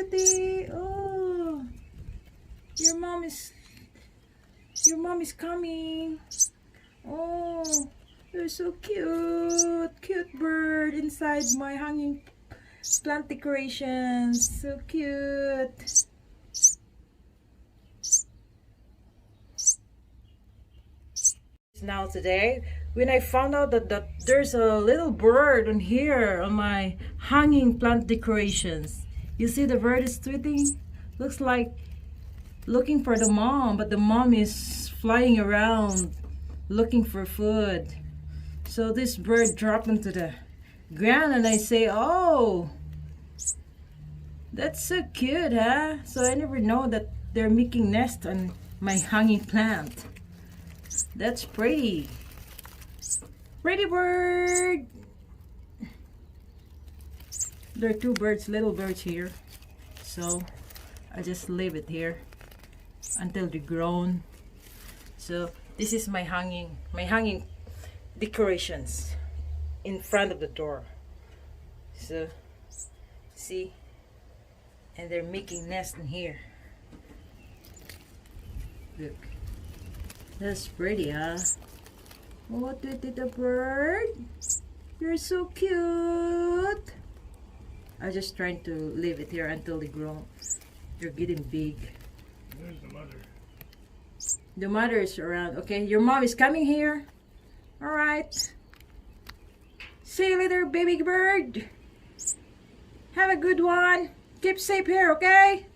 cutie. Oh, your mom is coming. Oh, you're so cute. Cute bird inside my hanging plant decorations. So cute. Now today, when I found out that there's a little bird on here on my hanging plant decorations. You see the bird is tweeting? Looks like looking for the mom, but the mom is flying around looking for food. So this bird dropped into the ground and I say, oh, that's so cute, huh? So I never know that they're making nest on my hanging plant. That's pretty. Pretty bird. There are two birds, little birds here. So I just leave it here until they're grown. So this is my hanging decorations in front of the door. So see, and they're making nest in here. Look, that's pretty, huh? What did the bird? You're so cute. I'm just trying to leave it here until they grow. They're getting big. There's the mother. The mother is around. Okay, your mom is coming here. All right. See you later, baby bird. Have a good one. Keep safe here, okay?